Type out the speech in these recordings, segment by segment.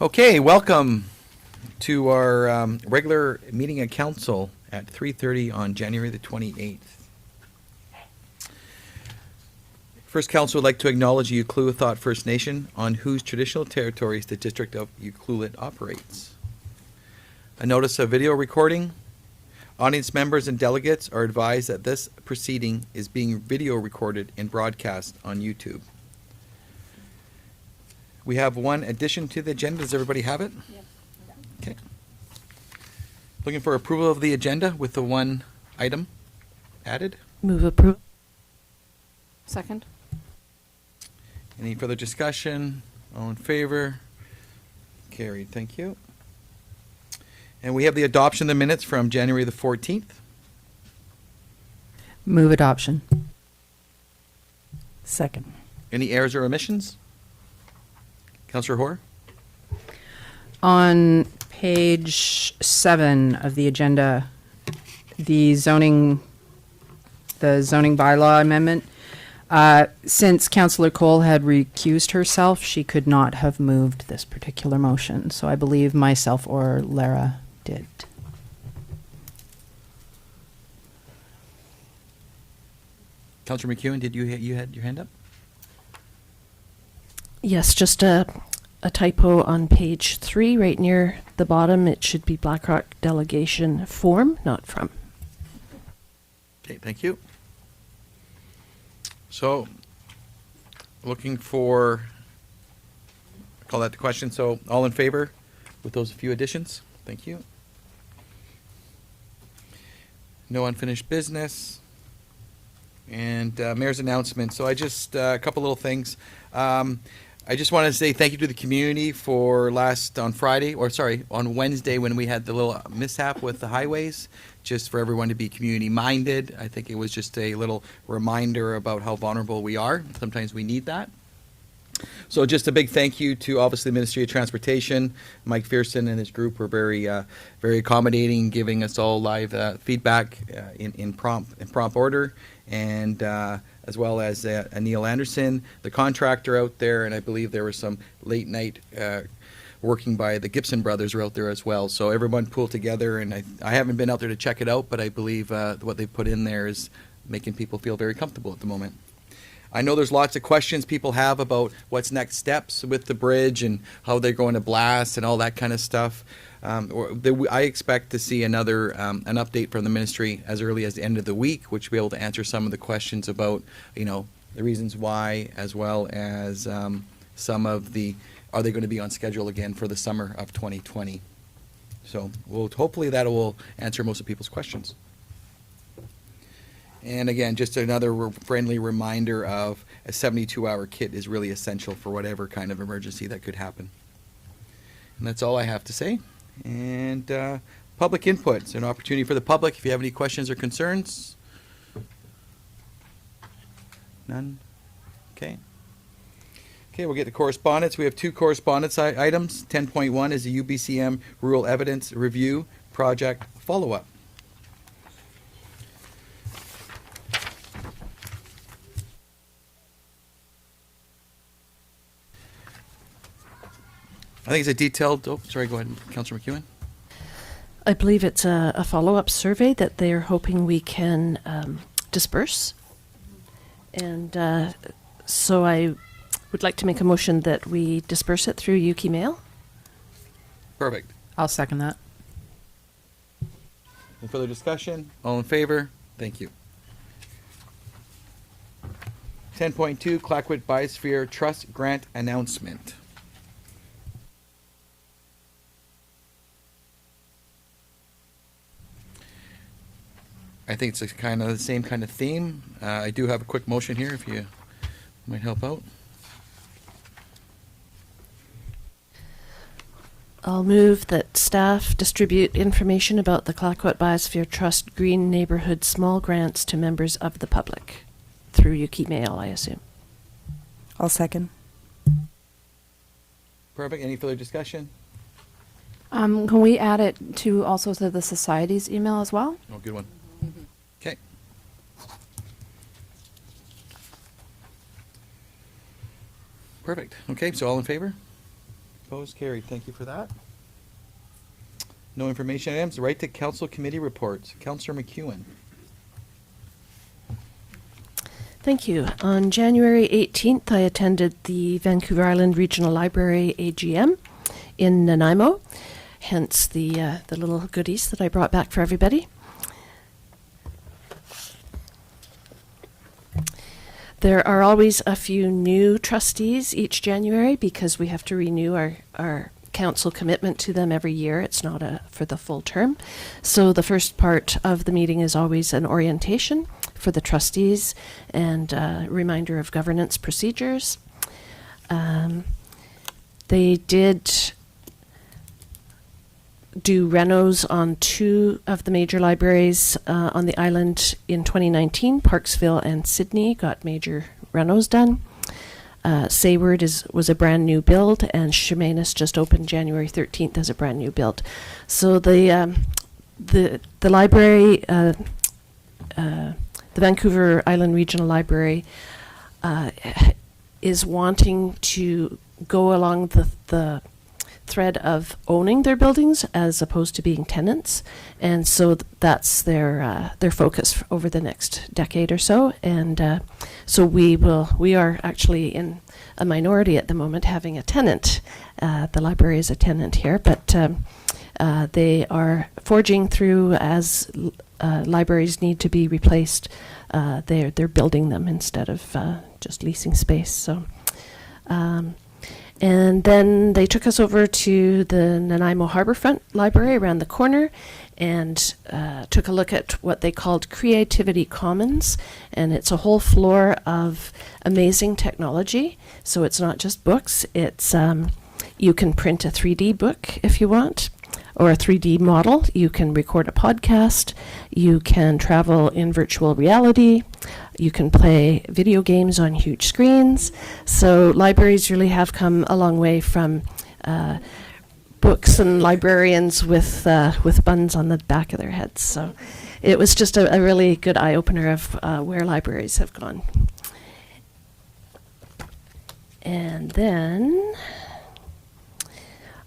Okay, welcome to our regular meeting of council at 3:30 on January the 28th. First, council would like to acknowledge the Ucluelet First Nation, on whose traditional territories the district of Ucluelet operates. A notice of video recording. Audience members and delegates are advised that this proceeding is being video recorded and broadcast on YouTube. We have one addition to the agenda. Does everybody have it? Yep. Okay. Looking for approval of the agenda with the one item added. Move approval. Second. Any further discussion? All in favor? Carried. Thank you. And we have the adoption of the minutes from January the 14th. Move adoption. Second. Any errors or omissions? Councillor Hoare? On page 7 of the agenda, the zoning bylaw amendment, since Councillor Cole had recused herself, she could not have moved this particular motion. So I believe myself or Lara did. Councillor McEwen, did you had your hand up? Yes, just a typo on page 3, right near the bottom. It should be BlackRock delegation form, not from. Okay, thank you. So, looking for, call that the question. So, all in favor with those few additions? Thank you. No unfinished business. And mayor's announcement. So I just, a couple little things. I just want to say thank you to the community for on Wednesday when we had the little mishap with the highways, just for everyone to be community minded. I think it was just a little reminder about how vulnerable we are. Sometimes we need that. So just a big thank you to obviously the Ministry of Transportation. Mike Fearson and his group were very accommodating, giving us all live feedback in prompt order, and as well as Neil Anderson, the contractor out there, and I believe there was some late night working by the Gibson brothers were out there as well. So everyone pulled together, and I haven't been out there to check it out, but I believe what they put in there is making people feel very comfortable at the moment. I know there's lots of questions people have about what's next steps with the bridge and how they're going to blast and all that kind of stuff. I expect to see an update from the ministry as early as the end of the week, which will be able to answer some of the questions about, the reasons why, as well as some of the, are they going to be on schedule again for the summer of 2020? So hopefully that will answer most of people's questions. And again, just another friendly reminder of a 72-hour kit is really essential for whatever kind of emergency that could happen. And that's all I have to say. And public input. So an opportunity for the public. If you have any questions or concerns. None? Okay. Okay, we'll get to correspondence. We have 2 correspondence items. 10.1 is the UBCM Rural Evidence Review Project follow-up. I think it's a detailed, go ahead, Councillor McEwen. I believe it's a follow-up survey that they're hoping we can disperse. And so I would like to make a motion that we disperse it through Yuki Mail. Perfect. I'll second that. Any further discussion? All in favor? Thank you. 10.2, Clayoquot Biosphere Trust Grant Announcement. I think it's kind of the same kind of theme. I do have a quick motion here if you might help out. I'll move that staff distribute information about the Clayoquot Biosphere Trust Green Neighborhood Small Grants to members of the public through Yuki Mail, I assume. I'll second. Perfect. Any further discussion? Can we add it to also to the society's email as well? Oh, good one. Okay. Perfect. Okay, so all in favor? Opposed? Carried. Thank you for that. No information items. Right to council committee reports. Councillor McEwen. Thank you. On January 18th, I attended the Vancouver Island Regional Library AGM in Nanaimo, hence the little goodies that I brought back for everybody. There are always a few new trustees each January because we have to renew our council commitment to them every year. It's not for the full term. So the first part of the meeting is always an orientation for the trustees and a reminder of governance procedures. They did do renos on 2 of the major libraries on the island in 2019. Parksville and Sydney got major renos done. Sayward was a brand new build, and Chemainus just opened January 13th as a brand new build. So the library, the Vancouver Island Regional Library, is wanting to go along the thread of owning their buildings as opposed to being tenants, and so that's their focus over the next decade or so. And so we are actually in a minority at the moment, having a tenant. The library is a tenant here, but they are forging through as libraries need to be replaced. They're building them instead of just leasing space. So. And then they took us over to the Nanaimo Harbourfront Library around the corner and took a look at what they called Creativity Commons. And it's a whole floor of amazing technology. So it's not just books. It's you can print a 3D book if you want, or a 3D model. You can record a podcast. You can travel in virtual reality. You can play video games on huge screens. So libraries really have come a long way from books and librarians with buns on the back of their heads. So it was just a really good eye-opener of where libraries have gone. And then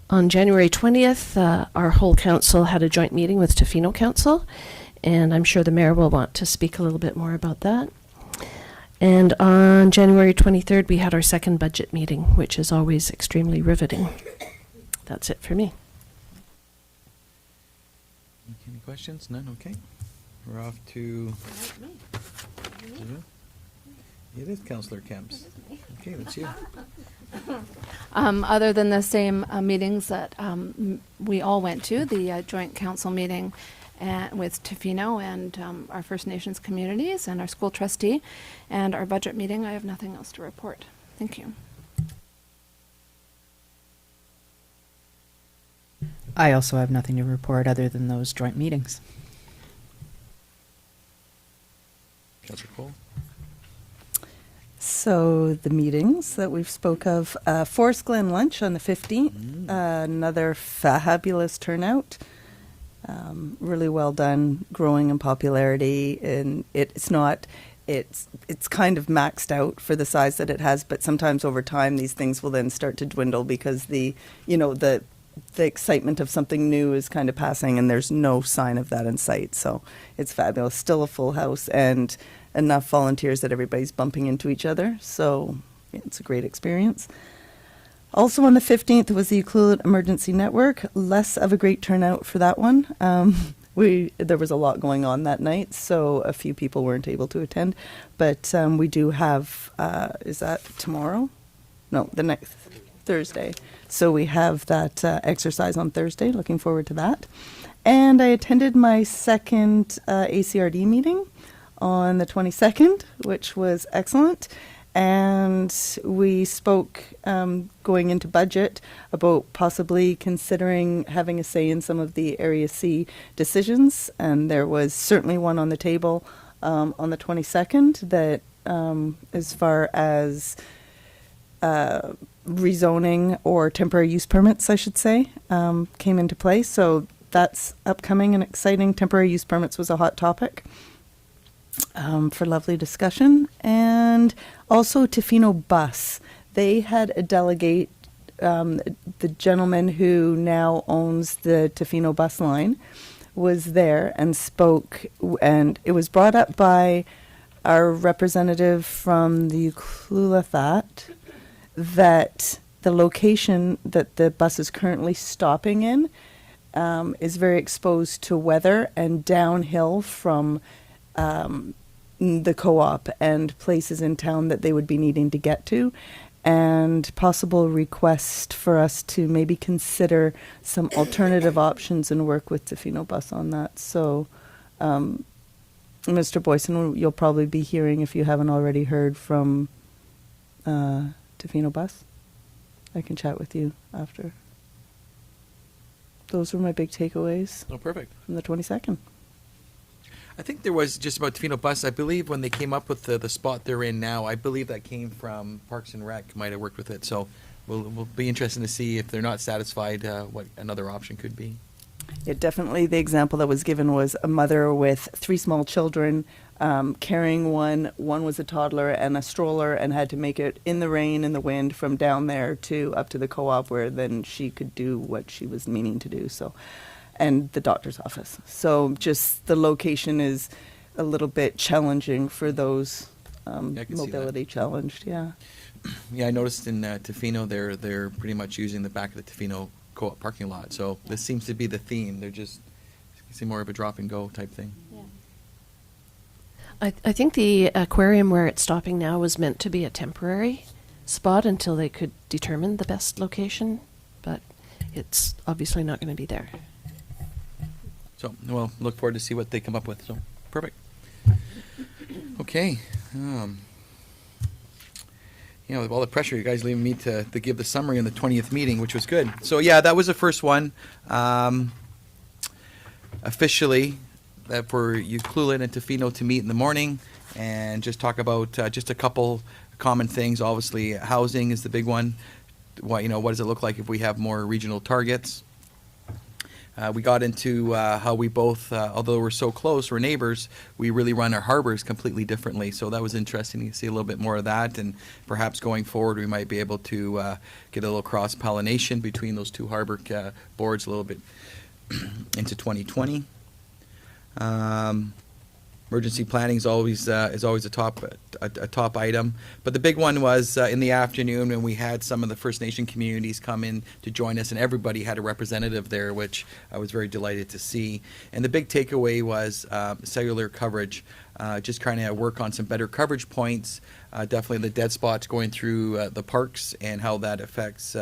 on January 20th, our whole council had a joint meeting with Tofino Council, and I'm sure the mayor will want to speak a little bit more about that. And on January 23rd, we had our second budget meeting, which is always extremely riveting. That's it for me. Any questions? None? Okay. We're off to... It is Councillor Kemps. Okay, that's you. Other than the same meetings that we all went to, the joint council meeting with Tofino and our First Nations communities and our school trustee, and our budget meeting, I have nothing else to report. Thank you. I also have nothing to report other than those joint meetings. Councillor Cole? So the meetings that we've spoke of, Forest Glen lunch on the 15th, another fabulous turnout. Really well done, growing in popularity, and it's kind of maxed out for the size that it has, but sometimes over time these things will then start to dwindle because the excitement of something new is kind of passing, and there's no sign of that in sight. So it's fabulous. Still a full house and enough volunteers that everybody's bumping into each other. So it's a great experience. Also on the 15th was the Ucluelet Emergency Network. Less of a great turnout for that one. There was a lot going on that night, so a few people weren't able to attend. But we do have, is that tomorrow? No, the next Thursday. So we have that exercise on Thursday. Looking forward to that. And I attended my second ACRD meeting on the 22nd, which was excellent. And we spoke going into budget about possibly considering having a say in some of the Area C decisions. And there was certainly one on the table on the 22nd that as far as rezoning or temporary use permits, I should say, came into play. So that's upcoming and exciting. Temporary use permits was a hot topic. For lovely discussion. And also Tofino Bus. They had a delegate the gentleman who now owns the Tofino bus line was there and spoke, and it was brought up by our representative from the Ucluelethat that the location that the bus is currently stopping in is very exposed to weather and downhill from the co-op and places in town that they would be needing to get to, and possible request for us to maybe consider some alternative options and work with Tofino Bus on that. So, Mr. Boyson, you'll probably be hearing, if you haven't already heard, from Tofino Bus. I can chat with you after. Those were my big takeaways Oh, perfect. from the 22nd. I think there was just about Tofino Bus. I believe when they came up with the spot they're in now, I believe that came from Parks and Rec. Might have worked with it. So we'll be interested to see if they're not satisfied, what another option could be. Yeah, definitely. The example that was given was a mother with 3 small children carrying one. One was a toddler and a stroller, and had to make it in the rain and the wind from down there to up to the co-op, where then she could do what she was meaning to do. So, and the doctor's office. So just the location is a little bit challenging for those I can see that. mobility challenged. Yeah. Yeah, I noticed in Tofino they're pretty much using the back of the Tofino co-op parking lot. So this seems to be the theme. They're just seem more of a drop and go type thing. I think the aquarium where it's stopping now was meant to be a temporary spot until they could determine the best location, but it's obviously not going to be there. So, well, look forward to see what they come up with. So, perfect. Okay. With all the pressure, you guys leaving me to give the summary on the 20th meeting, which was good. So, yeah, that was the first one. Officially, for Ucluelet and Tofino to meet in the morning and just talk about just a couple common things. Obviously, housing is the big one. What does it look like if we have more regional targets? We got into how we both, although we're so close, we're neighbors, we really run our harbors completely differently. So that was interesting to see a little bit more of that. And perhaps going forward, we might be able to get a little cross-pollination between those two harbor boards a little bit into 2020. Emergency planning is always a top item, but the big one was in the afternoon when we had some of the First Nation communities come in to join us, and everybody had a representative there, which I was very delighted to see. And the big takeaway was cellular coverage, just trying to work on some better coverage points. Definitely the dead spots going through the parks and how that affects.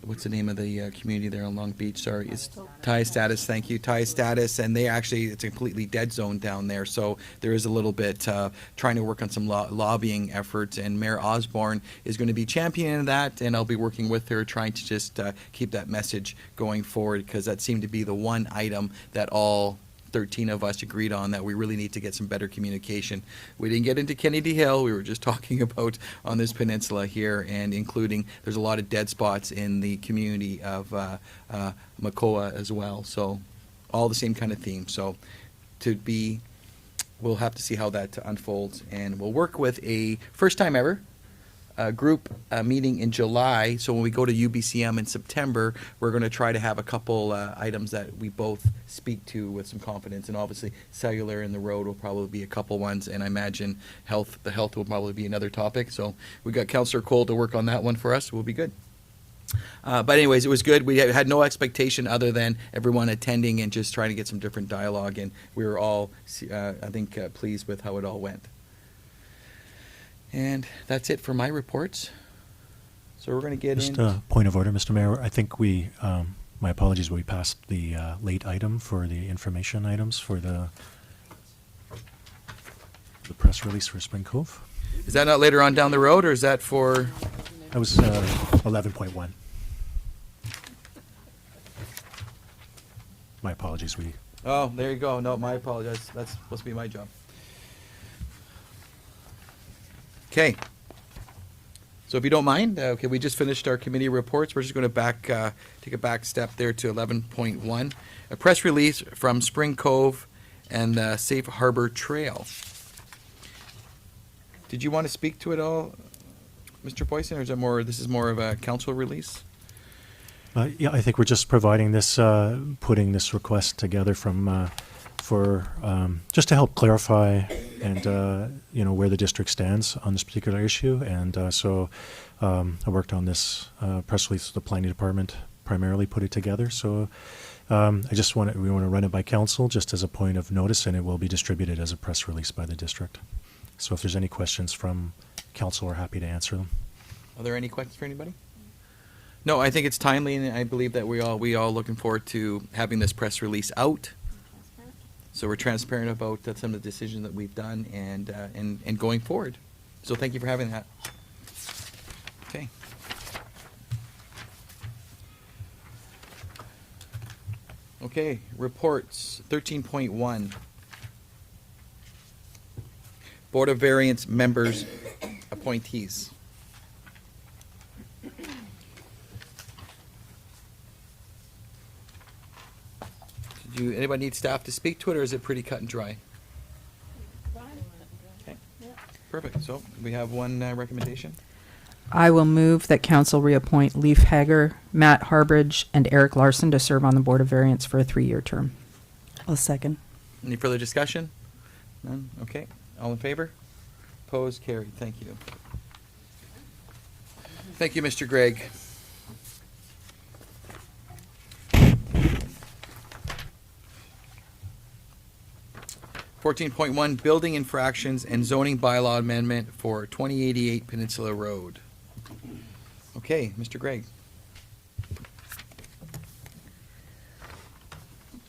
What's the name of the community there on Long Beach? Sorry, it's Thai Status. Thank you, Thai Status. And it's a completely dead zone down there. So there is a little bit trying to work on some lobbying efforts. And Mayor Osborne is going to be championing that, and I'll be working with her trying to just keep that message going forward, because that seemed to be the one item that all 13 of us agreed on, that we really need to get some better communication. We didn't get into Kennedy Hill. We were just talking about on this peninsula here, and including there's a lot of dead spots in the community of Makoa as well. So all the same kind of theme. So we'll have to see how that unfolds, and we'll work with a first time ever group meeting in July. So when we go to UBCM in September, we're going to try to have a couple items that we both speak to with some confidence. And obviously, cellular and the road will probably be a couple ones. And I imagine the health will probably be another topic. So we got Councillor Cole to work on that one for us. We'll be good. But anyways, it was good. We had no expectation other than everyone attending and just trying to get some different dialogue. And we were all, I think, pleased with how it all went. And that's it for my reports. So we're going to get Just in. a point of order, Mr. Mayor. I think my apologies, we passed the late item for the information items for the press release for Spring Cove. Is that not later on down the road, or is that for? That was 11.1. My apologies. Oh, there you go. No, my apologies. That's supposed to be my job. Okay. So if you don't mind, we just finished our committee reports. We're just going to take a back step there to 11.1. A press release from Spring Cove and the Safe Harbor Trail. Did you want to speak to it all? Mr. Boyson, or is it more, this is more of a council release? Yeah, I think we're just providing this, putting this request together from, just to help clarify and, where the district stands on this particular issue. And I worked on this press release with the planning department, primarily put it together. So we want to run it by council just as a point of notice, and it will be distributed as a press release by the district. So if there's any questions from council, we're happy to answer them. Are there any questions for anybody? No, I think it's timely, and I believe that we all looking forward to having this press release out. So we're transparent about some of the decisions that we've done and going forward. So thank you for having that. Okay. Okay, reports, 13.1. Board of Variance members appointees. Anybody need staff to speak to it, or is it pretty cut and dry? Okay, perfect. So we have one recommendation. I will move that council reappoint Leif Hager, Matt Harbridge, and Eric Larson to serve on the Board of Variance for a 3-year term. I'll second. Any further discussion? None? Okay. All in favor? Opposed? Carried. Thank you. Thank you, Mr. Gregg. .1 Building infractions and zoning bylaw amendment for 2088 Peninsula Road. Okay, Mr. Gregg.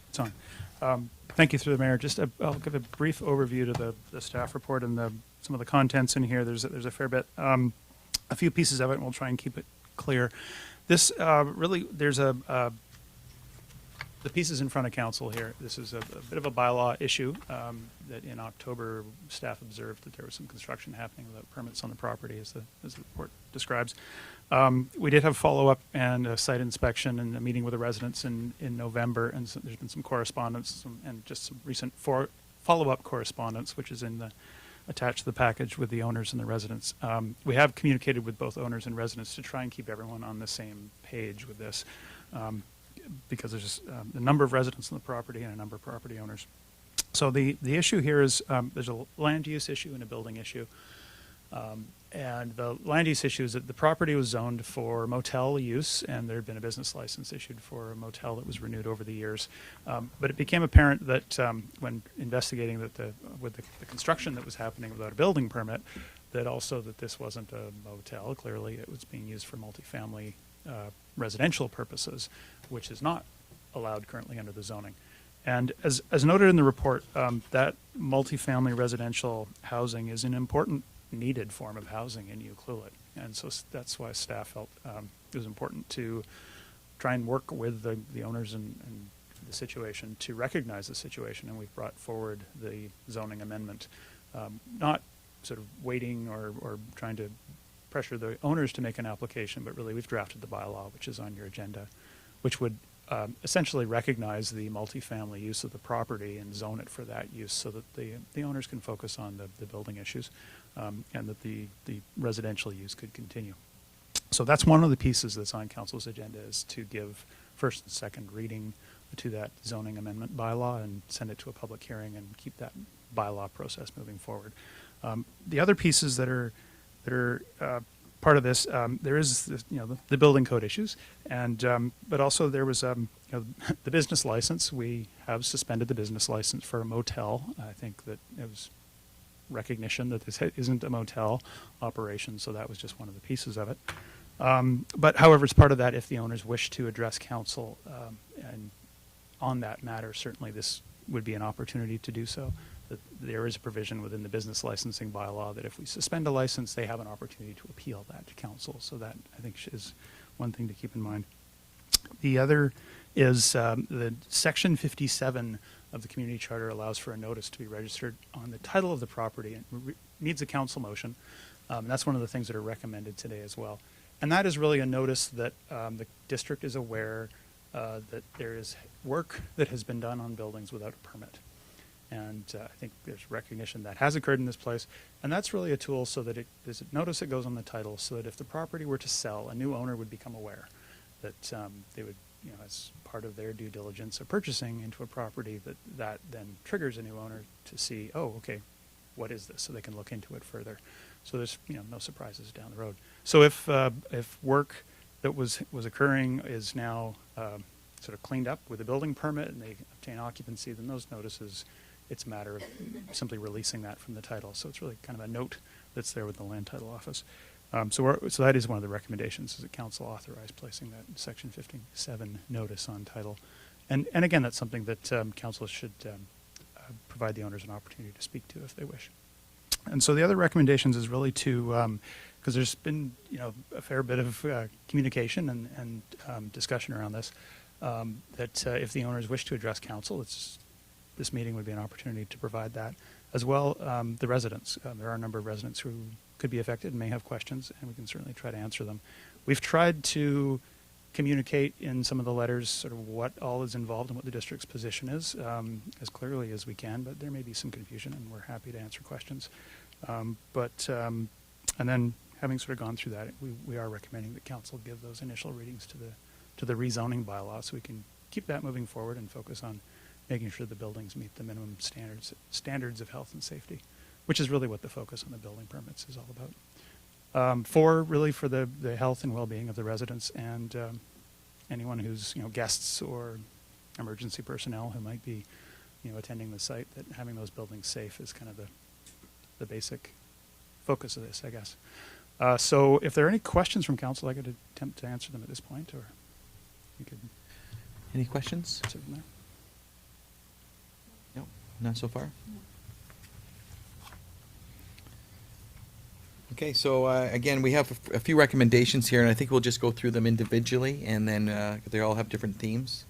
It's on. Thank you, through the mayor. I'll give a brief overview to the staff report and some of the contents in here. There's a fair bit, a few pieces of it, and we'll try and keep it clear. This there's the pieces in front of council here. This is a bit of a bylaw issue that in October staff observed that there was some construction happening without permits on the property, as the report describes. We did have follow-up and a site inspection and a meeting with the residents in November, and so there's been some correspondence and just some recent follow-up correspondence, which is attached to the package with the owners and the residents. We have communicated with both owners and residents to try and keep everyone on the same page with this, because there's just a number of residents on the property and a number of property owners. So the issue here is there's a land use issue and a building issue. And the land use issue is that the property was zoned for motel use, and there had been a business license issued for a motel that was renewed over the years. But it became apparent that when investigating with the construction that was happening without a building permit, that this wasn't a motel. Clearly, it was being used for multifamily residential purposes, which is not allowed currently under the zoning. And as noted in the report, that multifamily residential housing is an important needed form of housing in Ucluelet. And so that's why staff felt it was important to try and work with the owners and the situation to recognize the situation. And we've brought forward the zoning amendment, not sort of waiting or trying to pressure the owners to make an application, but really we've drafted the bylaw, which is on your agenda, which would essentially recognize the multifamily use of the property and zone it for that use, so that the owners can focus on the building issues, and that the residential use could continue. So that's one of the pieces that's on council's agenda, is to give first and second reading to that zoning amendment bylaw and send it to a public hearing and keep that bylaw process moving forward. The other pieces that are part of this, there is the building code issues, and but also there was the business license. We have suspended the business license for a motel. I think that it was recognition that this isn't a motel operation, so that was just one of the pieces of it. But however, as part of that, if the owners wish to address council and on that matter, certainly this would be an opportunity to do so. That there is a provision within the business licensing bylaw that if we suspend a license, they have an opportunity to appeal that to council. So that, I think, is one thing to keep in mind. The other is the section 57 of the community charter allows for a notice to be registered on the title of the property, and needs a council motion. And that's one of the things that are recommended today as well. And that is really a notice that the district is aware that there is work that has been done on buildings without a permit. And I think there's recognition that has occurred in this place. And that's really a tool so that there's a notice that goes on the title so that if the property were to sell, a new owner would become aware that they would, as part of their due diligence of purchasing into a property, that then triggers a new owner to see, oh, okay, what is this? So they can look into it further. So there's, no surprises down the road. So if work that was occurring is now sort of cleaned up with a building permit and they obtain occupancy, then those notices, it's a matter of simply releasing that from the title. So it's really kind of a note that's there with the land title office. So that is one of the recommendations, is that council authorize placing that section 57 notice on title. And again, that's something that council should provide the owners an opportunity to speak to if they wish. And so the other recommendations is really to, because there's been, a fair bit of communication and discussion around this, that if the owners wish to address council, this meeting would be an opportunity to provide that. As well, the residents. There are a number of residents who could be affected and may have questions, and we can certainly try to answer them. We've tried to communicate in some of the letters sort of what all is involved and what the district's position is as clearly as we can, but there may be some confusion, and we're happy to answer questions. And then having sort of gone through that, we are recommending that council give those initial readings to the rezoning bylaw so we can keep that moving forward and focus on making sure the buildings meet the minimum standards of health and safety, which is really what the focus on the building permits is all about. For the health and well-being of the residents and anyone who's guests or emergency personnel who might be attending the site, that having those buildings safe is kind of the basic focus of this, I guess. So if there are any questions from council, I could attempt to answer them at this point, or we could Any questions? sit from there. No, not so far. Okay, so again, we have a few recommendations here, and I think we'll just go through them individually, and then they all have different themes.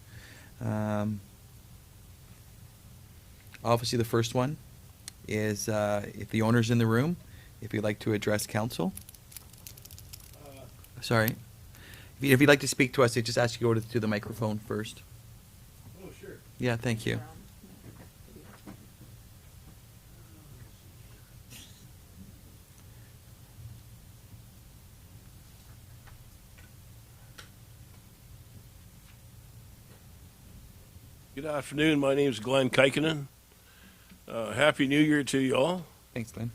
Obviously, the first one is if the owner's in the room, if you'd like to address council. Sorry. If you'd like to speak to us, I just ask you to go to the microphone first. Oh, sure. Yeah, thank you. Good afternoon. My name is Glenn Kikinen. Happy New Year to you all. Thanks, Glenn.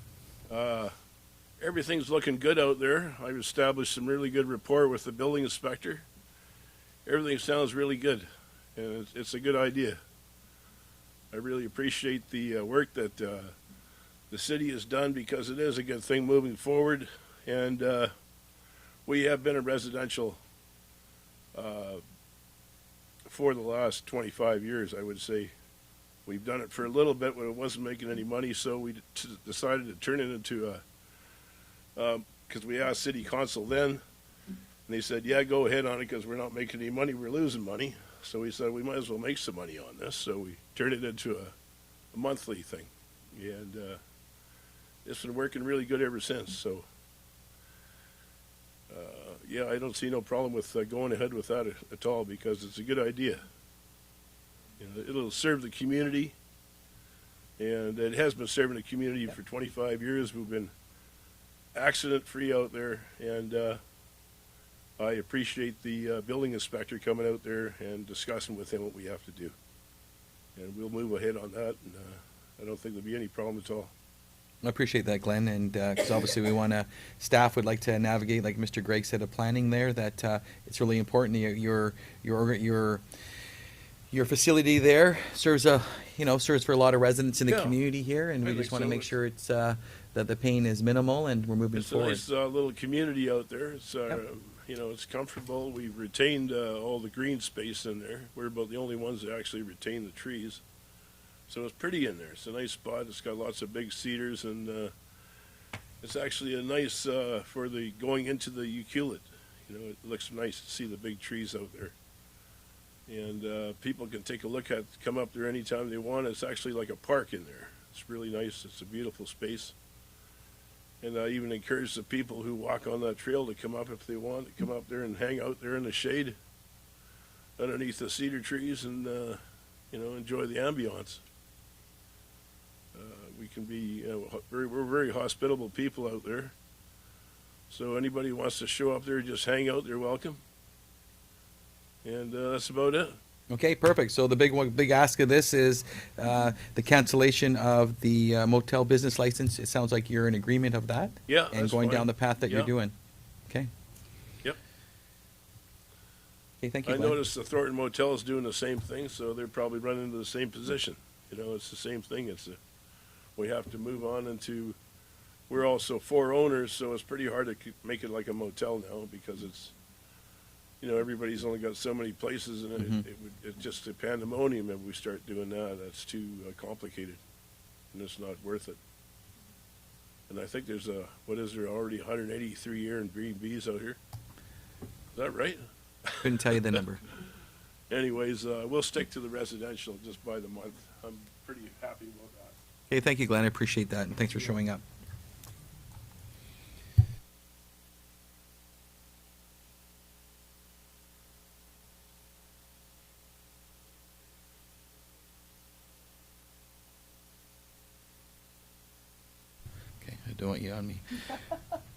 Everything's looking good out there. I've established some really good rapport with the building inspector. Everything sounds really good, and it's a good idea. I really appreciate the work that the city has done, because it is a good thing moving forward. And we have been a residential for the last 25 years, I would say. We've done it for a little bit when it wasn't making any money, so we decided to turn it into because we asked city council then, and they said, yeah, go ahead on it, because we're not making any money, we're losing money. So we said we might as well make some money on this, so we turned it into a monthly thing. And it's been working really good ever since, so yeah, I don't see no problem with going ahead with that at all, because it's a good idea. It'll serve the community, and it has been serving the community for 25 years. We've been accident-free out there, and I appreciate the building inspector coming out there and discussing with him what we have to do. And we'll move ahead on that, and I don't think there'll be any problem at all. I appreciate that, Glenn, and because obviously we want to, staff would like to navigate, like Mr. Gregg said, a planning there, that it's really important. Your facility there serves for a lot of residents in the Yeah, community here, and I we think just want to so. make sure it's that the pain is minimal and we're moving It's a forward. nice little community out there. It's Yep. it's comfortable. We've retained all the green space in there. We're about the only ones that actually retain the trees. So it's pretty in there. It's a nice spot. It's got lots of big cedars, and it's actually a nice for the going into the Euclid. It looks nice to see the big trees out there. And people can take a look at, come up there anytime they want. It's actually like a park in there. It's really nice. It's a beautiful space. And I even encourage the people who walk on that trail to come up if they want, to come up there and hang out there in the shade underneath the cedar trees and, enjoy the ambiance. can be, we're very hospitable people out there. So anybody who wants to show up there, just hang out, they're welcome. And that's about it. Okay, perfect. So the big ask of this is the cancellation of the motel business license. It sounds like you're in agreement of that? Yeah, And that's going fine. down the path that you're Yeah. doing? Okay. Yep. Okay, thank you, I Glenn. noticed the Thornton Motel is doing the same thing, so they're probably running into the same position. It's the same thing. We have to move on into, we're also 4 owners, so it's pretty hard to make it like a motel now because it's, everybody's only got so many places and it's just a pandemonium if we start doing that. That's too complicated and it's not worth it. And I think there's already 183 Airbnbs out here. Is that right? Couldn't tell you the number. Anyways, we'll stick to the residential just by the month. I'm pretty happy about that. Okay, thank you, Glenn. I appreciate that, and thanks for showing up. Okay, I don't want you on me.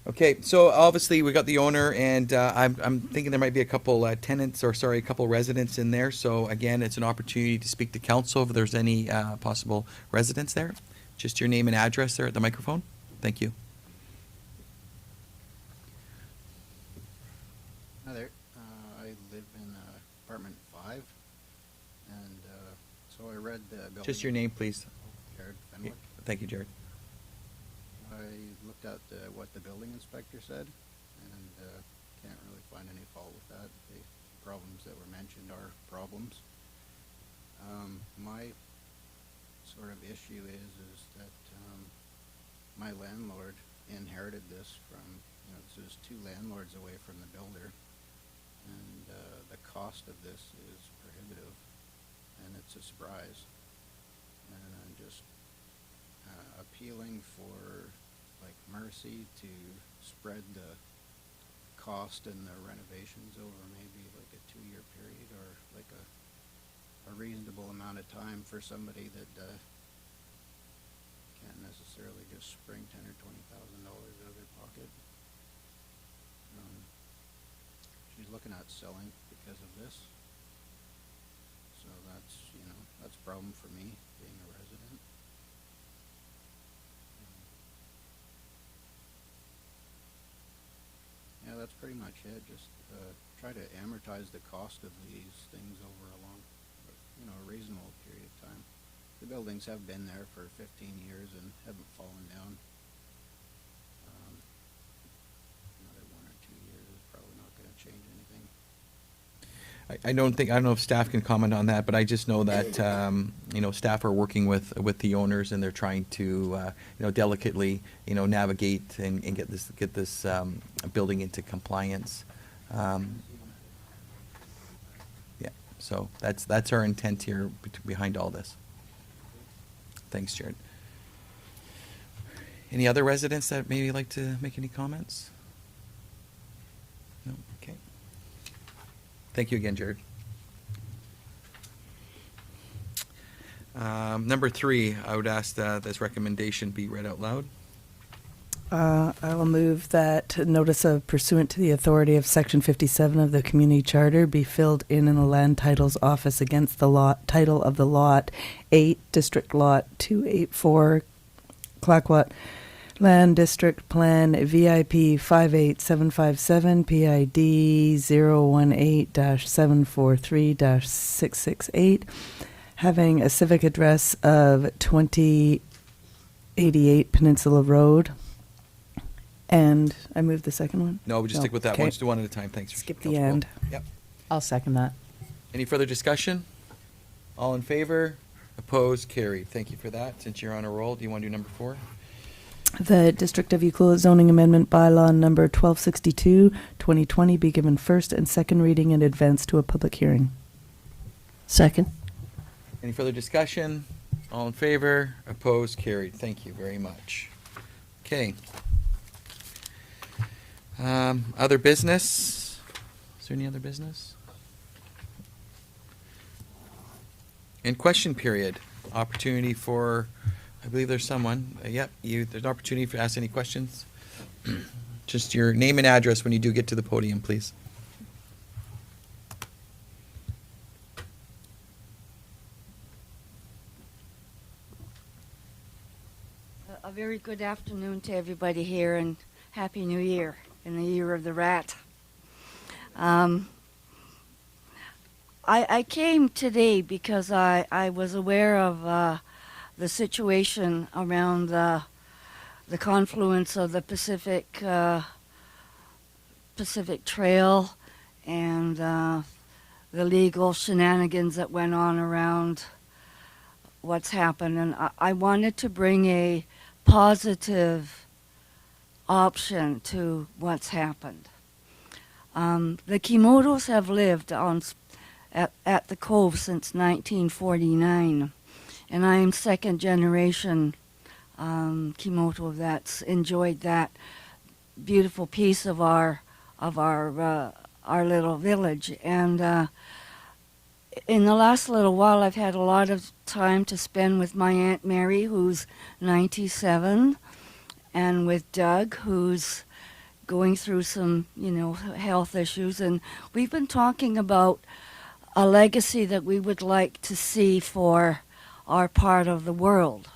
Okay, so obviously we got the owner, and I'm thinking there might be a couple tenants, or sorry, a couple residents in there. So again, it's an opportunity to speak to council if there's any possible residents there. Just your name and address there at the microphone. Thank you. Hi there. I live in apartment 5, and so I read the building. Just your name, please. Jared Fenwick. Thank you, Jared. I looked at what the building inspector said, and can't really find any fault with that. The problems that were mentioned are problems. My sort of issue is that my landlord inherited this from, this is 2 landlords away from the builder, and the cost of this is prohibitive, and it's a surprise. And I'm just appealing for mercy to spread the cost and the renovations over maybe like a 2-year period, or like a reasonable amount of time for somebody that can't necessarily just spring $10,000 or $20,000 out of their pocket. She's looking at selling because of this, so that's that's a problem for me being a resident. Yeah, that's pretty much it. Just try to amortize the cost of these things over a long, a reasonable period of time. The buildings have been there for 15 years and haven't fallen down. Another 1 or 2 years is probably not going to change anything. I don't know if staff can comment on that, but I just know that staff are working with the owners, and they're trying to delicately navigate and get this building into compliance. Yeah, so that's our intent here behind all this. Thanks, Jared. Any other residents that maybe like to make any comments? No. Okay. Thank you again, Jared. Number 3, I would ask that this recommendation be read out loud. I will move that notice of pursuant to the authority of Section 57 of the Community Charter be filled in the Land Titles Office against the title of the Lot 8, District Lot 284, Clayoquot Land District Plan VIP 58757 PID 018-743-668, having a civic address of 2088 Peninsula Road. And I moved the second one? No, we just stick with that Okay. one. Just do one at a time. Thanks. Skip the Councilor end. Paul. Yep. I'll second that. Any further discussion? All in favor? Opposed? Carried. Thank you for that. Since you're on a roll, do you want to do number 4? The District of Equal Zoning Amendment Bylaw Number 1262, 2020 be given first and second reading and advanced to a public hearing. Second. Any further discussion? All in favor? Opposed? Carried. Thank you very much. Okay. Other business? Is there any other business? In question period, opportunity for I believe there's someone. Yep, there's an opportunity for ask any questions. Just your name and address when you do get to the podium, please. A very good afternoon to everybody here, and Happy New Year in the Year of the Rat. I came today because I was aware of the situation around the confluence of the Pacific Trail and the legal shenanigans that went on around what's happened, and I wanted to bring a positive option to what's happened. The Kimotos have lived at the Cove since 1949, and I am second generation Kimoto that's enjoyed that beautiful piece of our little village. And in the last little while, I've had a lot of time to spend with my Aunt Mary, who's 97, and with Doug, who's going through some, health issues. And we've been talking about a legacy that we would like to see for our part of the world.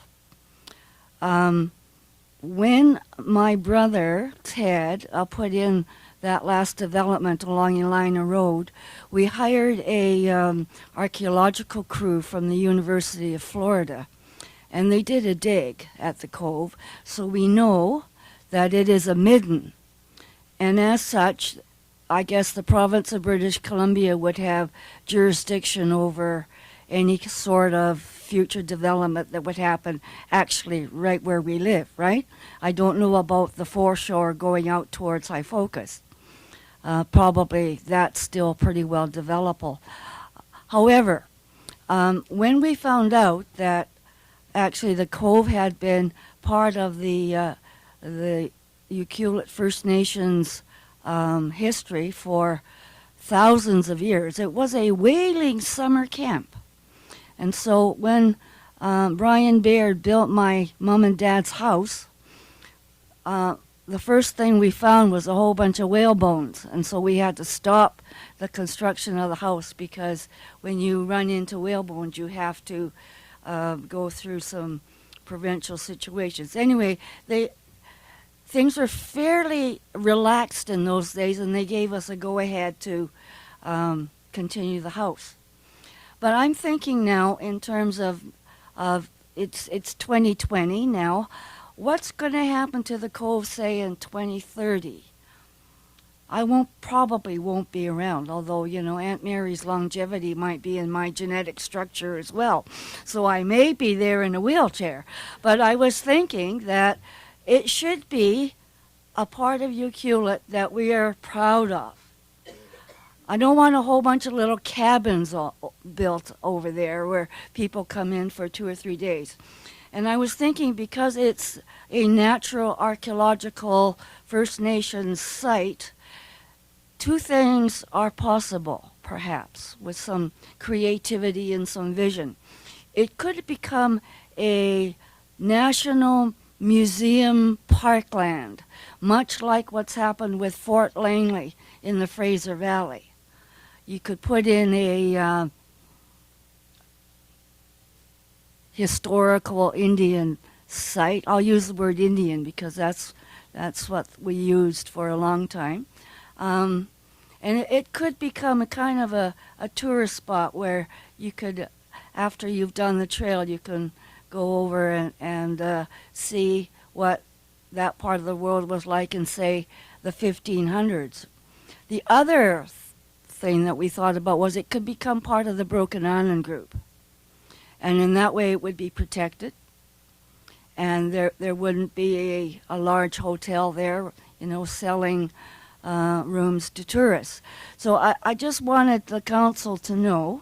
When my brother, Ted, put in that last development along Elina Road, we hired a archaeological crew from the University of Florida, and they did a dig at the Cove, so we know that it is a midden. And as such, I guess the province of British Columbia would have jurisdiction over any sort of future development that would happen actually right where we live, right? I don't know about the foreshore going out towards High Focus. Probably that's still pretty well developable. However, when we found out that actually the Cove had been part of the Ucluelet First Nations history for thousands of years, it was a whaling summer camp. And so when Brian Baird built my mom and dad's house, the first thing we found was a whole bunch of whale bones. And so we had to stop the construction of the house, because when you run into whale bones, you have to go through some provincial situations. Anyway, things were fairly relaxed in those days, and they gave us a go-ahead to continue the house. But I'm thinking now in terms of it's 2020 now. What's going to happen to the Cove, say, in 2030? I probably won't be around, although, Aunt Mary's longevity might be in my genetic structure as well. So I may be there in a wheelchair. But I was thinking that it should be a part of Ucluelet that we are proud of. I don't want a whole bunch of little cabins built over there where people come in for 2 or 3 days. And I was thinking, because it's a natural archaeological First Nations site, 2 things are possible, perhaps, with some creativity and some vision. It could become a national museum parkland, much like what's happened with Fort Langley in the Fraser Valley. You could put in a historical Indian site. I'll use the word Indian because that's what we used for a long time. And it could become a kind of a tourist spot where you could, after you've done the trail, you can go over and see what that part of the world was like in, say, the 1500s. The other thing that we thought about was it could become part of the Broken Island group. And in that way it would be protected. And there wouldn't be a large hotel there, selling rooms to tourists. So I just wanted the council to know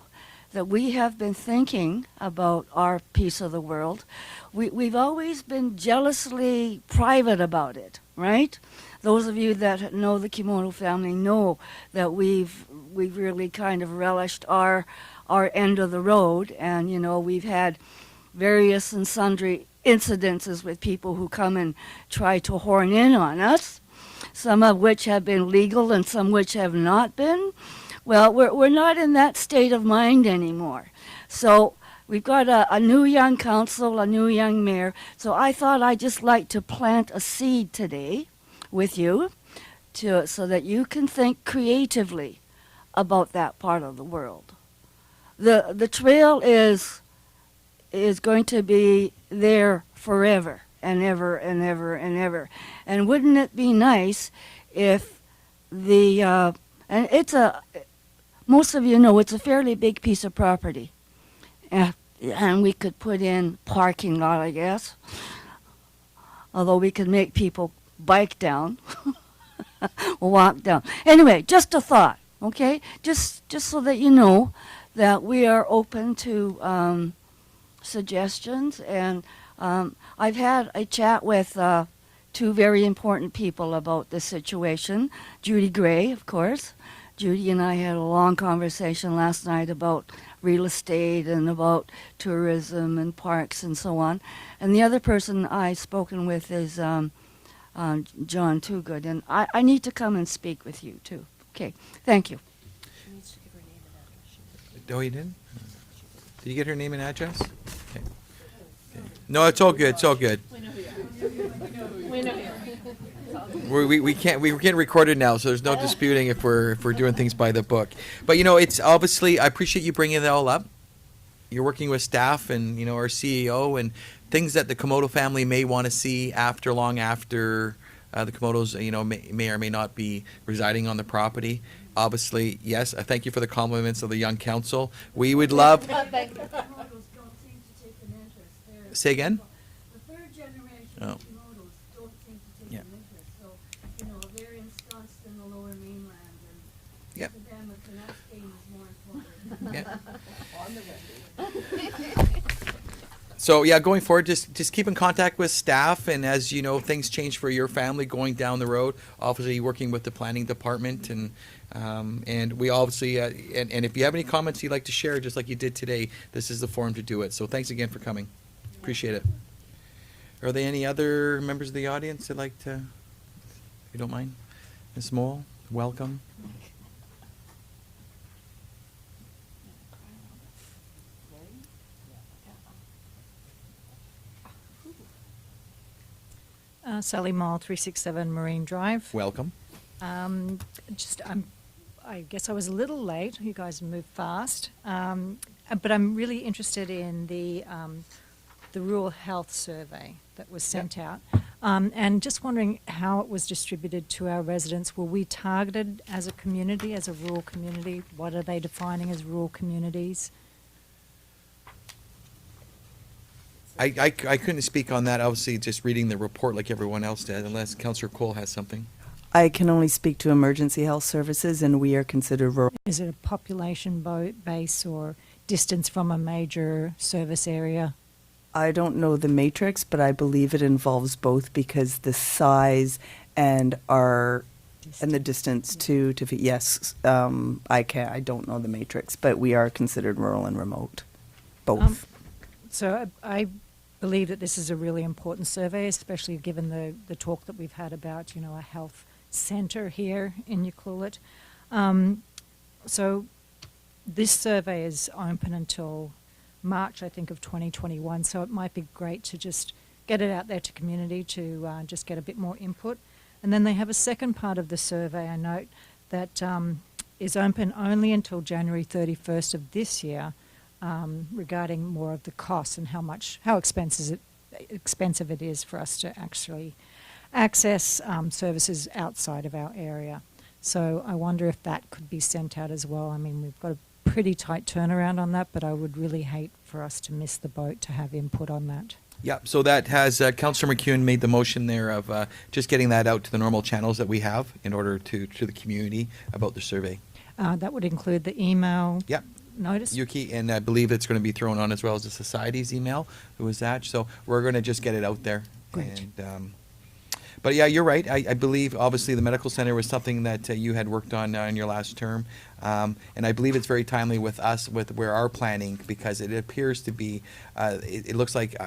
that we have been thinking about our piece of the world. We've always been jealously private about it, right? Those of you that know the Kimoto family know that we've really kind of relished our end of the road, and we've had various and sundry incidences with people who come and try to horn in on us, some of which have been legal and some which have not been. Well, we're not in that state of mind anymore. So we've got a new young council, a new young mayor. So I thought I'd just like to plant a seed today with you so that you can think creatively about that part of the world. The trail is going to be there forever and ever and ever and ever. And wouldn't it be nice if and most of you know it's a fairly big piece of property. And we could put in parking lot, I guess. Although we could make people bike down or walk down. Anyway, just a thought, okay? Just so that you know that we are open to suggestions. And I've had a chat with two very important people about this situation. Judy Gray, of course. Judy and I had a long conversation last night about real estate and about tourism and parks and so on. And the other person I've spoken with is John Toogood. And I need to come and speak with you, too. Okay, thank you. Oh, you didn't? Did you get her name and address? Okay. Okay. No, it's all good. It's all good. We can't record it now, so there's no disputing if we're doing things by the book. But it's obviously, I appreciate you bringing it all up. You're working with staff and our CEO and things that the Komodo family may want to see long after the Komodos may or may not be residing on the property. Obviously, yes. I thank you for the compliments of the young council. We would love. Say again. The third generation Oh. of Komodos don't seem to take Yeah. an interest. So, they're ensconced in the lower mainland, and Yep. to them, a Canucks game is more important. Yeah. So yeah, going forward, just keep in contact with staff, and as things change for your family going down the road, obviously working with the planning department, and we obviously and if you have any comments you'd like to share, just like you did today, this is the forum to do it. So thanks again for coming. Appreciate it. Are there any other members of the audience that'd like to, if you don't mind? Ms. Mole, welcome. Sally Mall, 367 Marine Drive. Welcome. I guess I was a little late. You guys moved fast. But I'm really interested in the rural health survey that was sent out. And just wondering how it was distributed to our residents. Were we targeted as a community, as a rural community? What are they defining as rural communities? I couldn't speak on that, obviously, just reading the report like everyone else did, unless Councillor Cole has something. I can only speak to emergency health services, and we are considered rural. Is it a population base or distance from a major service area? I don't know the matrix, but I believe it involves both because the size and the distance to yes, I don't know the matrix, but we are considered rural and remote, both. So I believe that this is a really important survey, especially given the talk that we've had about, a health centre here in Ucluelet. So this survey is open until March, I think, of 2021. So it might be great to just get it out there to community to just get a bit more input. And then they have a second part of the survey, I note, that is open only until January 31st of this year, regarding more of the costs and how expensive it is for us to actually access services outside of our area. So I wonder if that could be sent out as well. I mean, we've got a pretty tight turnaround on that, but I would really hate for us to miss the boat to have input on that. Yeah, so that has, Councillor McEwen made the motion there of just getting that out to the normal channels that we have in order to the community about the survey. That would include the email notice? Yuki, and I believe it's going to be thrown on as well as the Society's email. It was that, so we're going to just get it out there. Great. And, But yeah, you're right. I believe obviously the medical center was something that you had worked on in your last term, and I believe it's very timely with us with where our planning, because it appears to be, it looks like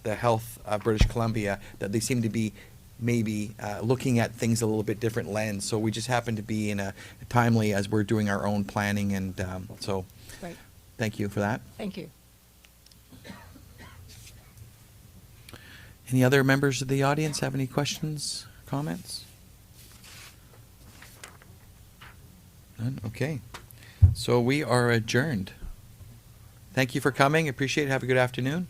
the health of British Columbia, that they seem to be maybe looking at things a little bit different lens. So we just happen to be in a timely as we're doing our own planning, and so Great. thank you for that. Thank you. Any other members of the audience have any questions, comments? None? Okay. So we are adjourned. Thank you for coming. Appreciate it. Have a good afternoon.